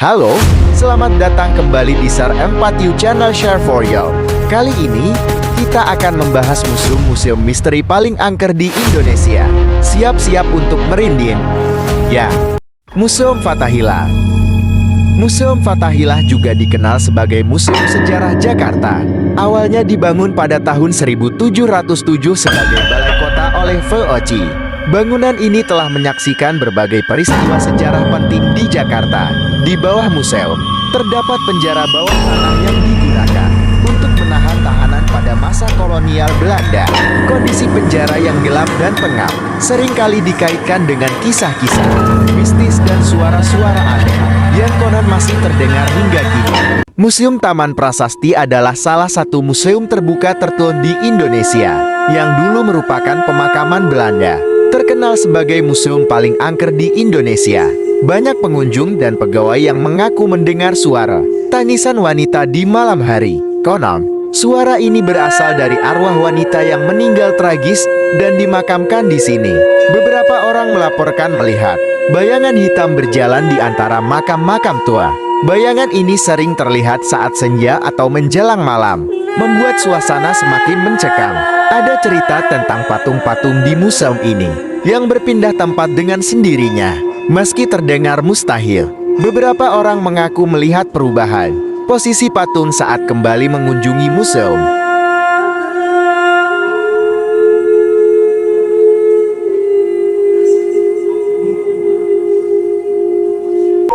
Halo, selamat datang kembali di SAR 4U Channel Share for You. Kali ini, kita akan membahas museum-museum misteri paling angker di Indonesia. Siap-siap untuk merinding. Ya, Museum Fathahillah. Museum Fathahillah juga dikenal sebagai Museum Sejarah Jakarta. Awalnya dibangun pada tahun 1707 sebagai balai kota oleh VOC. Bangunan ini telah menyaksikan berbagai peristiwa sejarah penting di Jakarta. Di bawah museum, terdapat penjara bawah tanah yang digunakan untuk menahan tahanan pada masa kolonial Belanda. Kondisi penjara yang gelap dan pengap seringkali dikaitkan dengan kisah-kisah mistis dan suara-suara aneh yang konon masih terdengar hingga kini. Museum Taman Prasasti adalah salah satu museum terbuka tertua di Indonesia yang dulu merupakan pemakaman Belanda. Terkenal sebagai museum paling angker di Indonesia. Banyak pengunjung dan pegawai yang mengaku mendengar suara tangisan wanita di malam hari. Konon, suara ini berasal dari arwah wanita yang meninggal tragis dan dimakamkan di sini. Beberapa orang melaporkan melihat bayangan hitam berjalan di antara makam-makam tua. Bayangan ini sering terlihat saat senja atau menjelang malam, membuat suasana semakin mencekam. Ada cerita tentang patung-patung di museum ini yang berpindah tempat dengan sendirinya, meski terdengar mustahil. Beberapa orang mengaku melihat perubahan posisi patung saat kembali mengunjungi museum.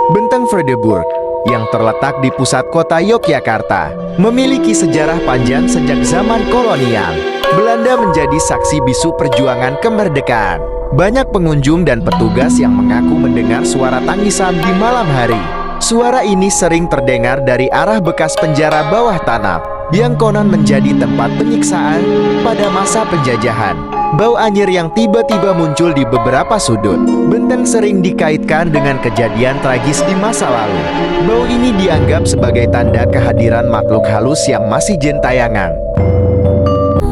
Benteng Vredeburg yang terletak di pusat kota Yogyakarta memiliki sejarah panjang sejak zaman kolonial. Belanda menjadi saksi bisu perjuangan kemerdekaan. Banyak pengunjung dan petugas yang mengaku mendengar suara tangisan di malam hari. Suara ini sering terdengar dari arah bekas penjara bawah tanah yang konon menjadi tempat penyiksaan pada masa penjajahan. Bau anyir yang tiba-tiba muncul di beberapa sudut benteng sering dikaitkan dengan kejadian tragis di masa lalu. Bau ini dianggap sebagai tanda kehadiran makhluk halus yang masih gentayangan.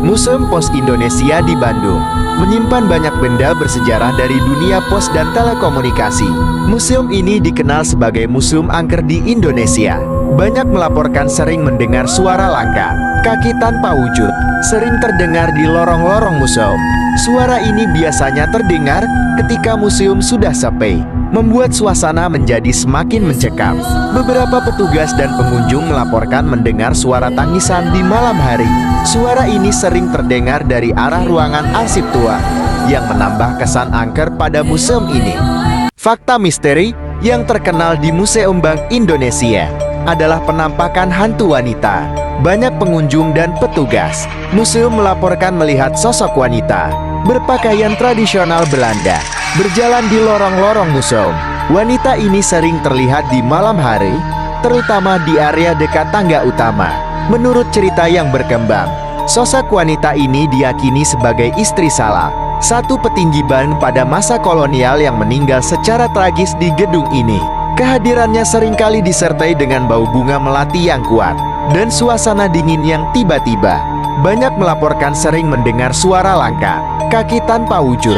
Museum Pos Indonesia di Bandung menyimpan banyak benda bersejarah dari dunia pos dan telekomunikasi. Museum ini dikenal sebagai museum angker di Indonesia. Banyak melaporkan sering mendengar suara langka, kaki tanpa wujud, sering terdengar di lorong-lorong museum. Suara ini biasanya terdengar ketika museum sudah sepi, membuat suasana menjadi semakin mencekam. Beberapa petugas dan pengunjung melaporkan mendengar suara tangisan di malam hari. Suara ini sering terdengar dari arah ruangan arsip tua, yang menambah kesan angker pada museum ini. Fakta misteri yang terkenal di Museum Bank Indonesia adalah penampakan hantu wanita. Banyak pengunjung dan petugas museum melaporkan melihat sosok wanita berpakaian tradisional Belanda berjalan di lorong-lorong museum. Wanita ini sering terlihat di malam hari, terutama di area dekat tangga utama. Menurut cerita yang berkembang, sosok wanita ini diyakini sebagai istri salah satu petinggi BAN pada masa kolonial yang meninggal secara tragis di gedung ini. Kehadirannya seringkali disertai dengan bau bunga melati yang kuat dan suasana dingin yang tiba-tiba. Banyak melaporkan sering mendengar suara langka, kaki tanpa wujud,